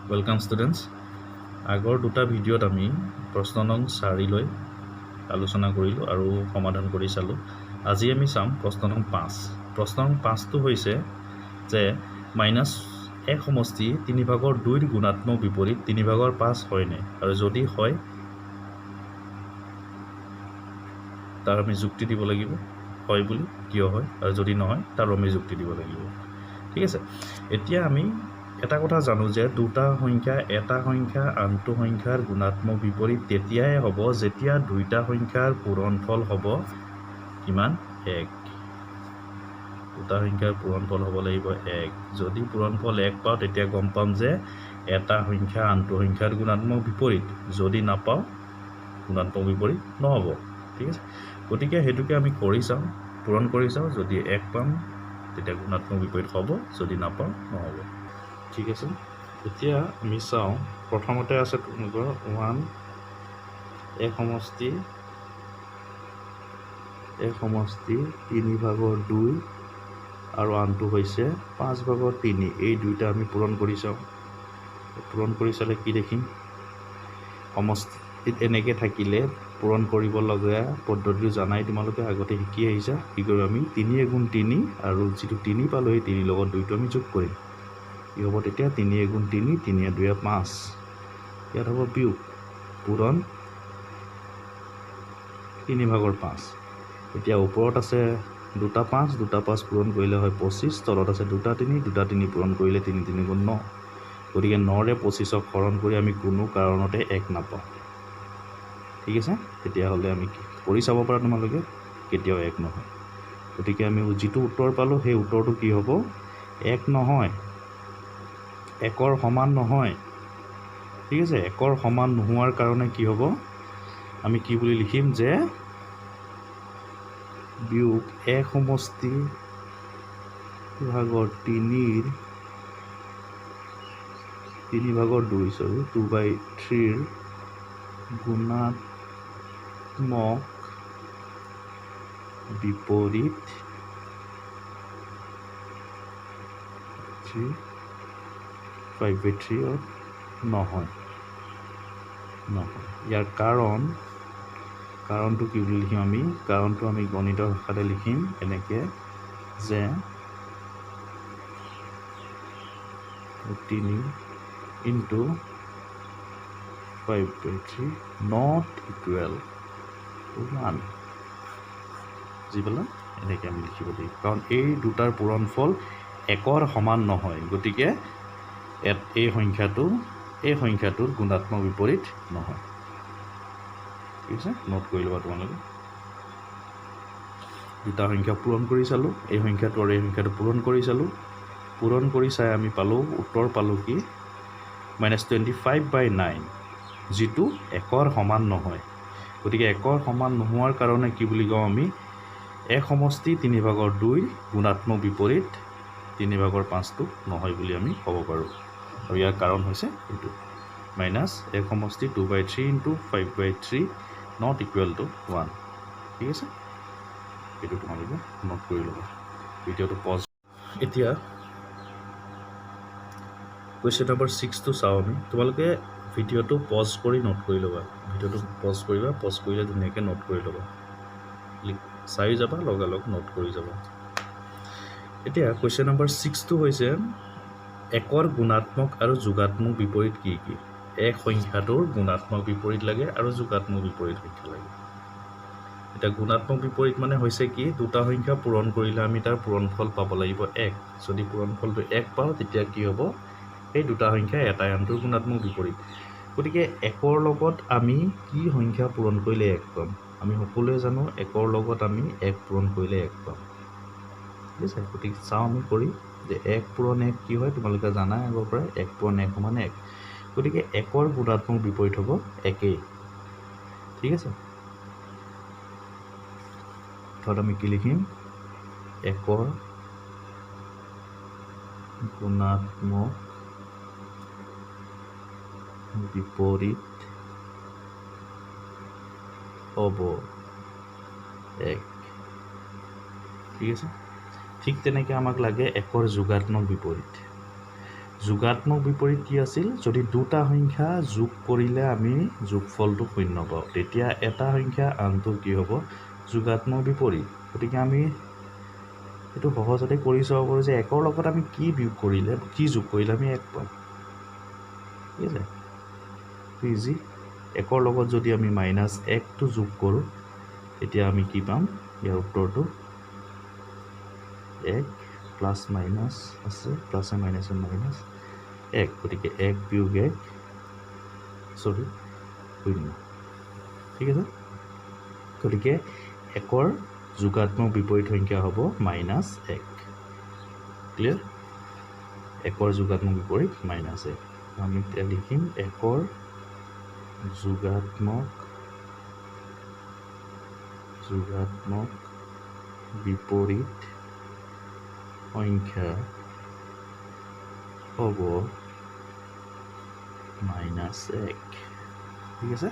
Welcome students আগৰ দুটা ভিডিঅ'ত আমি প্ৰশ্ন নং 4 লৈ আলোচনা কৰিলোঁ আৰু সমাধান কৰি চালোঁ আজি আমি চাম প্ৰশ্ন নং 5 প্ৰশ্ন নং 5 টো হৈছে যে -1 সমষ্টি 3/2 ৰ গুণাত্মক বিপৰীত 3/5 হয়নে আৰু যদি হয় তাৰ আমি যুক্তি দিব লাগিব হয় বুলি কিয় হয় আৰু যদি নহয় তাৰ আমি যুক্তি দিব লাগিব ঠিক আছে এতিয়া আমি এটা কথা জানো যে দুটা সংখ্যা এটা সংখ্যা আনটো সংখ্যাৰ গুণাত্মক বিপৰীত তেতিয়াই হ'ব যেতিয়া দুইটা সংখ্যাৰ পূৰণফল হ'ব কিমান 1 দুটা সংখ্যাৰ পূৰণফল হ'ব লাগিব 1 যদি পূৰণফল 1 পাও তেতিয়া গম পাম যে এটা সংখ্যা আনটো সংখ্যাৰ গুণাত্মক বিপৰীত যদি নাপাও গুণাত্মক বিপৰীত নহব ঠিক আছে গতিকে হেতুকে আমি কৰি চাম পূৰণ কৰি চাও যদি 1 পাম তেতিয়া গুণাত্মক বিপৰীত হ'ব যদি নাপাও নহব ঠিক আছে এতিয়া আমি চাও প্ৰথমতে আছে তোমালোকৰ 1 এক সমষ্টি 3/2 আৰু আনটো হৈছে 5/3 এই দুইটা আমি পূৰণ কৰি চাও পূৰণ কৰি চালে কি দেখিম সমষ্টিত এনেকৈ থাকিলে পূৰণ কৰিব লগা পদ্ধতিটো জানাই তোমালোকে আগতে শিকি আহিছা কি কৰিম আমি 3 × 3 আৰু যেটো 3 পালো এই 3 লগত 2টো আমি যোগ কৰিম কি হ'ব তেতিয়া 3 × 3 3 × 2 5 ইয়াত হ'ব বিয়োগ পূৰণ 3/5 এতিয়া ওপৰত আছে দুটা 5 পূৰণ কৰিলে হয় 25 তলত আছে দুটা 3 পূৰণ কৰিলে 3 3 × 9 গতিকে 9 ৰে 25ক হৰণ কৰি আমি কোনো কাৰণতে 1 নাপাওঁ ঠিক আছে তেতিয়া হলে আমি কৰি চাব পাৰা তোমালোকে কেতিয়াও 1 নহয় গতিকে আমি যেটো উত্তৰ পালো সেই উত্তৰটো কি হ'ব 1 নহয় 1ৰ সমান নহয় ঠিক আছে 1ৰ সমান নোহোৱাৰ কাৰণে কি হ'ব আমি কি বুলি লিখিম যে বিয়োগ 1 সমষ্টি 3/2 সৰি 2/3 গুণাত্মক বিপৰীত 5/3 নহয় ইয়াৰ কাৰণটো কি বুলি লিখিম আমি কাৰণটো আমি গণিতৰ ভাষাতে লিখিম এনেকে যে 3 × 5/3 not equal to 1 জিবলা এনেকে আমি লিখিব লাগিব কাৰণ এই দুটাৰ পূৰণফল 1ৰ সমান নহয় গতিকে এই সংখ্যাটোৰ গুণাত্মক বিপৰীত নহয় ঠিক আছে নোট কৰি লবা তোমালোকে দুটা সংখ্যা পূৰণ কৰি চালো এই সংখ্যাটো আৰু এই সংখ্যাটো পূৰণ কৰি চাই আমি পালো উত্তৰ পালো কি -25/9 যেটো 1ৰ সমান নহয় গতিকে 1ৰ সমান নোহোৱাৰ কাৰণে কি বুলি কওঁ আমি 1 সমষ্টি 3/2 গুণাত্মক বিপৰীত 3/5 নহয় বুলি আমি ক'ব পাৰো আৰু ইয়াৰ কাৰণ হৈছে এইটো -1 সমষ্টি 2/3 × 5/3 not equal to 1 ঠিক আছে এইটো তোমালোকে নোট কৰি ল'বা ভিডিঅ'টো পজ এতিয়া কুৱেশ্যন নম্বৰ 6 টো চাও আমি তোমালোকে ভিডিঅ'টো পজ কৰি নোট কৰি ল'বা ভিডিঅ'টো পজ কৰিবা পজ কৰিলে ধুনীয়াকৈ নোট কৰি ল'বা চাই যাবা লগালগ নোট কৰি যাবা এতিয়া কুৱেশ্যন নম্বৰ 6 টো হৈছে 1ৰ গুণাত্মক আৰু যোগাত্মক বিপৰীত কি কি এক সংখ্যাটোৰ গুণাত্মক বিপৰীত লাগে আৰু যোগাত্মক বিপৰীত সংখ্যা লাগে এটা গুণাত্মক বিপৰীত মানে হৈছে কি দুটা সংখ্যা পূৰণ কৰিলে আমি তাৰ পূৰণফল পাব লাগিব 1 যদি পূৰণফলটো 1 পাও তেতিয়া কি হ'ব এই দুটা সংখ্যা এটাই আনটোৰ গুণাত্মক বিপৰীত গতিকে 1ৰ লগত আমি কি সংখ্যা পূৰণ কৰিলে 1 পাম আমি সকলোৱে জানো 1ৰ লগত আমি 1 পূৰণ কৰিলে 1 পাম ঠিক আছে গতিকে চাও আমি কৰি যে 1 পূৰণ 1 কি হয় তোমালোকে জানাই আগৰ পৰা 1 পূৰণ 1 = 1 গতিকে 1ৰ গুণাত্মক বিপৰীত হ'ব 1 ঠিক আছে অৰ্থাৎ আমি কি লিখিম 1ৰ গুণাত্মক বিপৰীত হ'ব 1 ঠিক আছে ঠিক তেনেকৈ আমাক লাগে 1ৰ যোগাত্মক বিপৰীত যোগাত্মক বিপৰীত কি আছিল যদি দুটা সংখ্যা যোগ কৰিলে আমি যোগফলটো শূন্য পাওঁ তেতিয়া এটা সংখ্যা আনটো কি হ'ব যোগাত্মক বিপৰীত গতিকে আমি এইটো সহজতে কৰি চাব পাৰোঁ যে একৰ লগত আমি কি যোগ কৰিলে আমি এক পাম ঠিক আছে ইজি একৰ লগত যদি আমি -1টো যোগ কৰোঁ তেতিয়া আমি কি পাম ইয়াৰ উত্তৰটো 1 প্লাছ মাইনাছ আছে প্লাছে মাইনাছে মাইনাছ 1 গতিকে 1 বিয়োগ 1 0 ঠিক আছে গতিকে একৰ যোগাত্মক বিপৰীত সংখ্যা হ'ব -1 ক্লিয়াৰ একৰ যোগাত্মক বিপৰীত -1 আমি এতিয়া লিখিম একৰ যোগাত্মক বিপৰীত সংখ্যা হ'ব -1 ঠিক আছে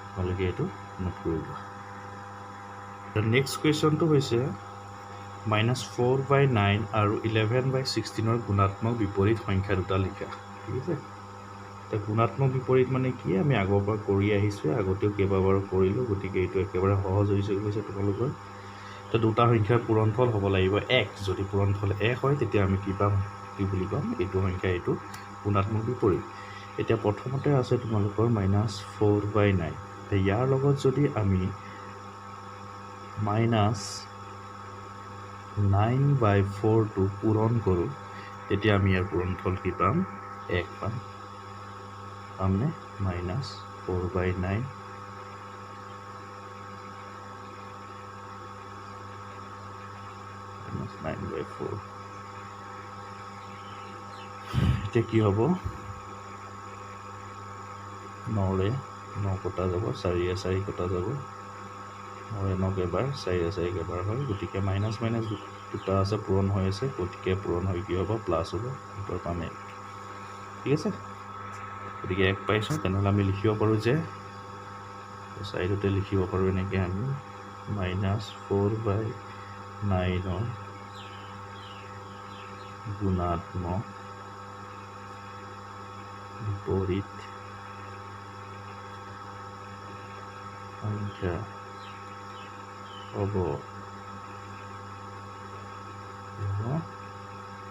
আপোনালোকে এইটো নোট কৰিব নেক্সট কুৱেশ্যনটো হৈছে -4/9 আৰু 11/16 গুণাত্মক বিপৰীত সংখ্যা দুটা লিখা ঠিক আছে এতিয়া গুণাত্মক বিপৰীত মানে কি আমি আগৰ পৰা কৰি আহিছোঁ আগতেও কেইবাবাৰো কৰিলোঁ গতিকে এইটো একেবাৰে সহজ হৈছে তোমালোকৰ এতিয়া দুটা সংখ্যাৰ পূৰণফল হ'ব লাগিব 1 যদি পূৰণফল 1 হয় তেতিয়া আমি কি বুলি পাম এইটো সংখ্যা এইটো গুণাত্মক বিপৰীত এতিয়া প্ৰথমতে আছে তোমালোকৰ -4/9 ইয়াৰ লগত যদি আমি -9/4টো পূৰণ কৰোঁ তেতিয়া আমি ইয়াৰ পূৰণফল কি পাম 1 পামনে -4/9 9/4 এতিয়া কি হ'ব 9ৰে 9 কটা যাব 4ৰে 4 কটা যাব 9ৰে 9 এবাৰ 4ৰে 4 এবাৰ হয় গতিকে মাইনাছ দুটা আছে পূৰণ হৈ আছে গতিকে পূৰণ হৈ কি হ'ব প্লাছ হ'ব উত্তৰ পাম 1 ঠিক আছে গতিকে 1 পাইছোঁ তেনেহ'লে আমি লিখিব পাৰোঁ যে চাইডতে লিখিব পাৰোঁ এনেকৈ আমি -4/9 গুণাত্মক বিপৰীত সংখ্যা হ'ব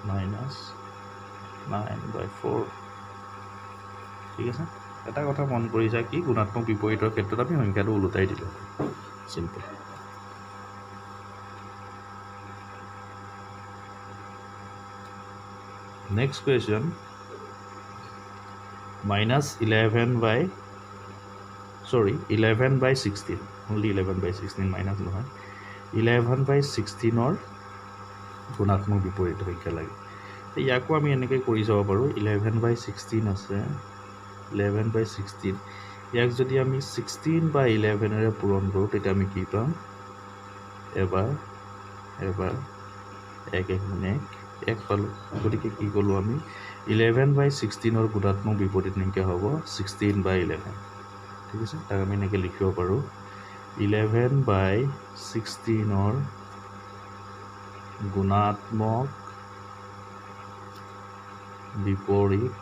-9/4 ঠিক আছে এটা কথা মন কৰিছা কি গুণাত্মক বিপৰীতৰ ক্ষেত্ৰত আমি সংখ্যাটো ওলোটাই দিলোঁ simple next question -11/16 only 11/16 minus নহয় 11/16 গুণাত্মক বিপৰীত সংখ্যা লাগে ইয়াকো আমি এনেকৈ কৰি যাব পাৰোঁ 11/16 আছে 11/16 ইয়াক যদি আমি 16/11ৰে পূৰণ কৰোঁ তেতিয়া আমি কি পাম এবাৰ 1 পালোঁ গতিকে কি ক'লোঁ আমি 11/16 গুণাত্মক বিপৰীত সংখ্যা হ'ব 16/11 ঠিক আছে তাক আমি এনেকৈ লিখিব পাৰোঁ 11/16 গুণাত্মক বিপৰীত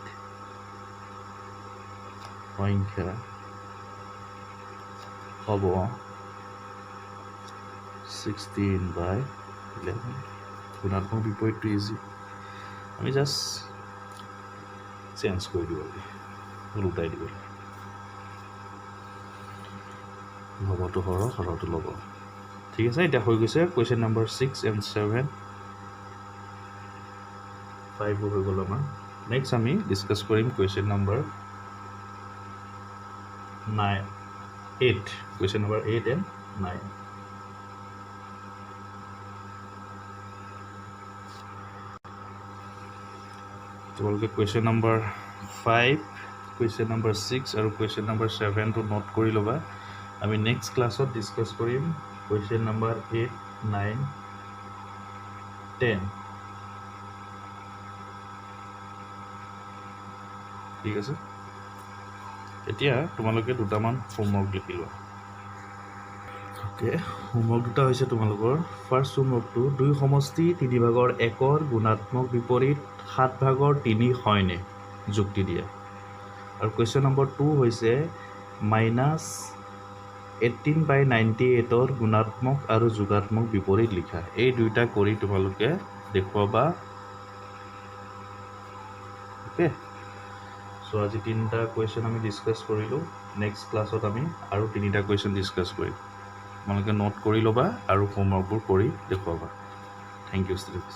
সংখ্যা হ'ব 16/11 গুণাত্মক বিপৰীতটো ইজি আমি জাষ্ট চেঞ্জ কৰি দিব লাগে ওলোটাই দিব লাগে ল'বটো সৰহটো ল'ব ঠিক আছে এতিয়া হৈ গৈছে কুৱেশ্যন নম্বৰ 6 and 7 5 হৈ গ'ল আমাৰ নেক্সট আমি ডিছকাছ কৰিম question number 8 question number 8 and 9 তোমালোকে কুৱেশ্যন নম্বৰ 5 কুৱেশ্যন নম্বৰ 6 আৰু কুৱেশ্যন নম্বৰ 7টো নোট কৰি ল'বা আমি নেক্সট ক্লাছত ডিছকাছ কৰিম কুৱেশ্যন নম্বৰ 8, 9, 10 ঠিক আছে এতিয়া তোমালোকে দুটামান হোমৱৰ্ক লিখি লোৱা ওকে, হোমৱৰ্ক দুটা হৈছে তোমালোকৰ। ফাৰ্ষ্ট হোমৱৰ্কটো 2 সমষ্টি 3 ভাগৰ 1 গুণাত্মক বিপৰীত 7 ভাগৰ 3 হয়নে, যুক্তি দিয়া। আৰু কুৱেশ্যন নম্বৰ 2 হৈছে -18/98 গুণাত্মক আৰু যোগাত্মক বিপৰীত লিখা। এই দুইটা কৰি তোমালোকে দেখুৱাবা। ওকে, চ' আজি 3টা কুৱেশ্যন আমি ডিছকাছ কৰিলোঁ। নেক্সট ক্লাছত আমি আৰু 3টা কুৱেশ্যন ডিছকাছ কৰিম। তোমালোকে নোট কৰি ল'বা আৰু হোমৱৰ্কবোৰ কৰি দেখুৱাবা। Thank U students.